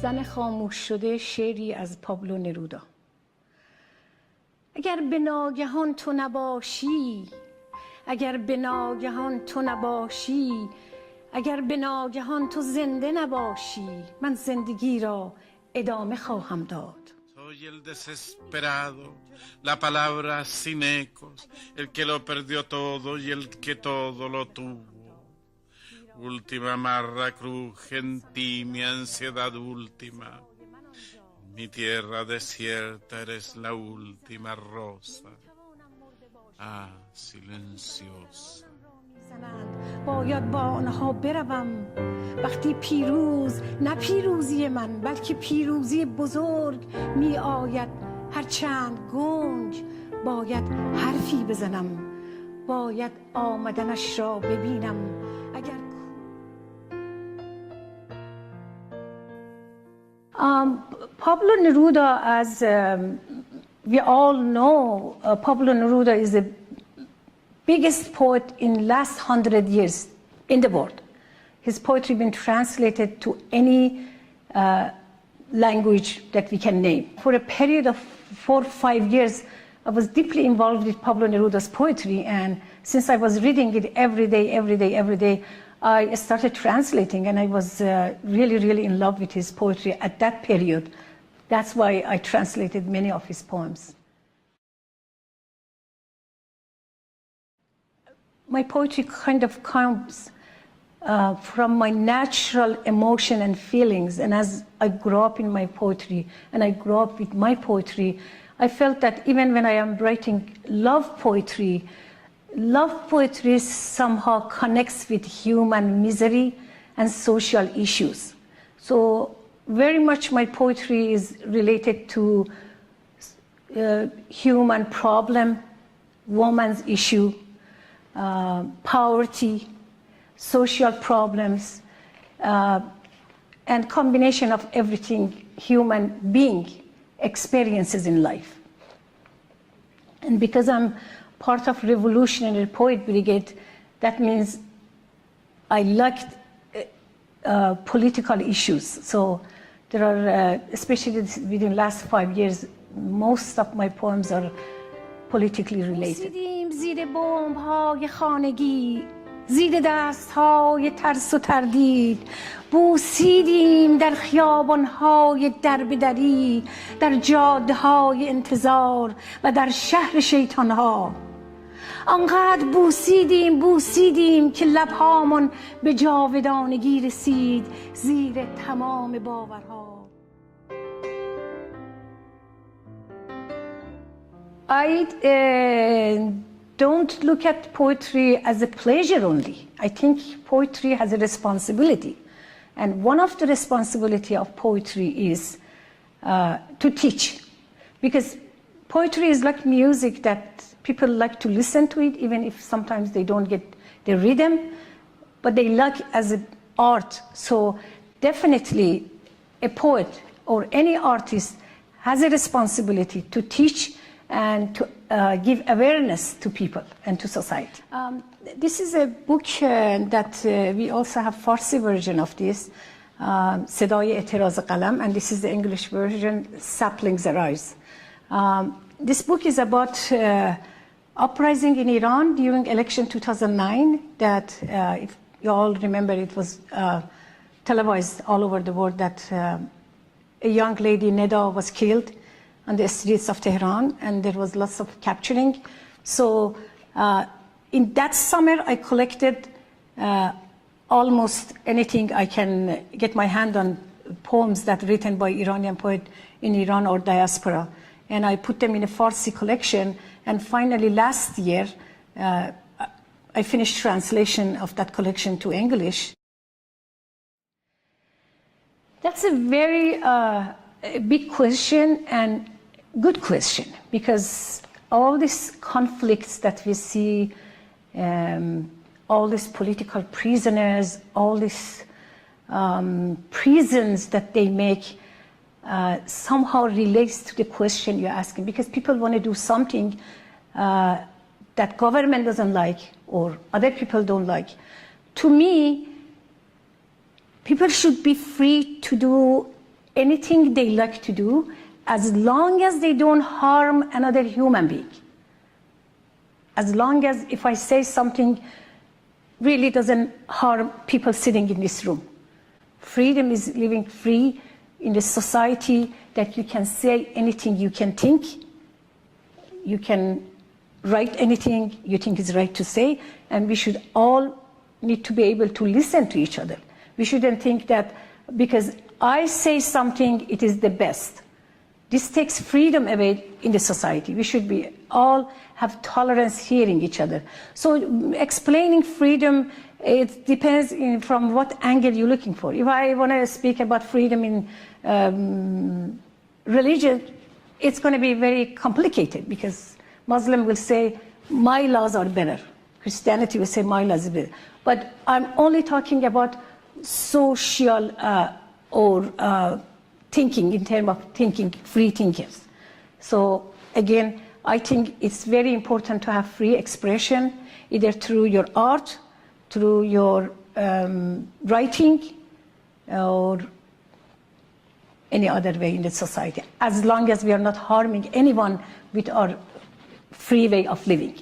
زن خاموش شده شعری از پابلو نرودا. اگر به ناگهان تو نباشی، اگر به ناگهان تو نباشی، اگر به ناگهان تو زنده نباشی، من زندگی را ادامه خواهم داد. Soy el desesperado, la palabra sin ecos, el que lo perdió todo y el que todo lo tuvo. Última amarra cruje en ti mi ansiedad última. Mi tierra desierta eres la última rosa. Ah, silenciosa. باید با آنها بروم وقتی پیروز، نه پیروزی من بلکه پیروزی بزرگ می آید. هرچند گنج باید حرفی بزنم، باید آمدنش را ببینم. اگر Pablo Neruda, as we all know, Pablo Neruda is the biggest poet in last 100 years in the world. His poetry been translated to any language that we can name. For a period of 4 or 5 years, I was deeply involved with Pablo Neruda's poetry, and since I was reading it every day, I started translating, and I was really in love with his poetry at that period. That's why I translated many of his poems. My poetry kind of comes from my natural emotion and feelings, and as I grew up in my poetry and I grew up with my poetry, I felt that even when I am writing love poetry somehow connects with human misery and social issues. So very much my poetry is related to human problem, woman's issue, poverty, social problems, and combination of everything human being experiences in life. And because I'm part of Revolutionary Poet Brigade, that means I liked political issues. So there are, especially within the last 5 years, most of my poems are politically related. زیر بمب‌های خانگی، زیر دست‌های ترس و تردید، بوسیدیم در خیابان‌های دربدری، در جاده‌های انتظار و در شهر شیطان‌ها. آنقدر بوسیدیم که لب‌هامون به جاودانگی رسید زیر تمام باورها. I don't look at poetry as a pleasure only. I think poetry has a responsibility. And one of the responsibility of poetry is to teach. Because poetry is like music that people like to listen to it, even if sometimes they don't get the rhythm, but they like as an art. So definitely a poet or any artist has a responsibility to teach and to give awareness to people and to society. This is a book that we also have farsi version of this, صدای اعتراض قلم, and this is the English version, Saplings Arise. This book is about uprising in Iran during election 2009 that, if you all remember, it was televised all over the world that a young lady, Neda, was killed on the streets of Tehran, and there was lots of capturing. So in that summer, I collected almost anything I can get my hand on, poems that written by Iranian poet in Iran or diaspora. And I put them in a Farsi collection, and finally last year, I finished translation of that collection to English. That's a very big question and good question, because all these conflicts that we see, all these political prisoners, all these prisons that they make, somehow relates to the question you're asking, because people want to do something that government doesn't like or other people don't like. To me, people should be free to do anything they like to do, as long as they don't harm another human being. As long as if I say something really doesn't harm people sitting in this room. Freedom is living free in the society that you can say anything you can think, you can write anything you think is right to say, and we should all need to be able to listen to each other. We shouldn't think that because I say something, it is the best. This takes freedom away in the society. We should be all have tolerance hearing each other. So explaining freedom, it depends from what angle you're looking for. If I want to speak about freedom in religion, it's going to be very complicated because Muslim will say, my laws are better. Christianity will say, my laws are better. But I'm only talking about social or thinking in terms of thinking, free thinkers. So again, I think it's very important to have free expression, either through your art, through your writing, or any other way in the society, as long as we are not harming anyone with our free way of living.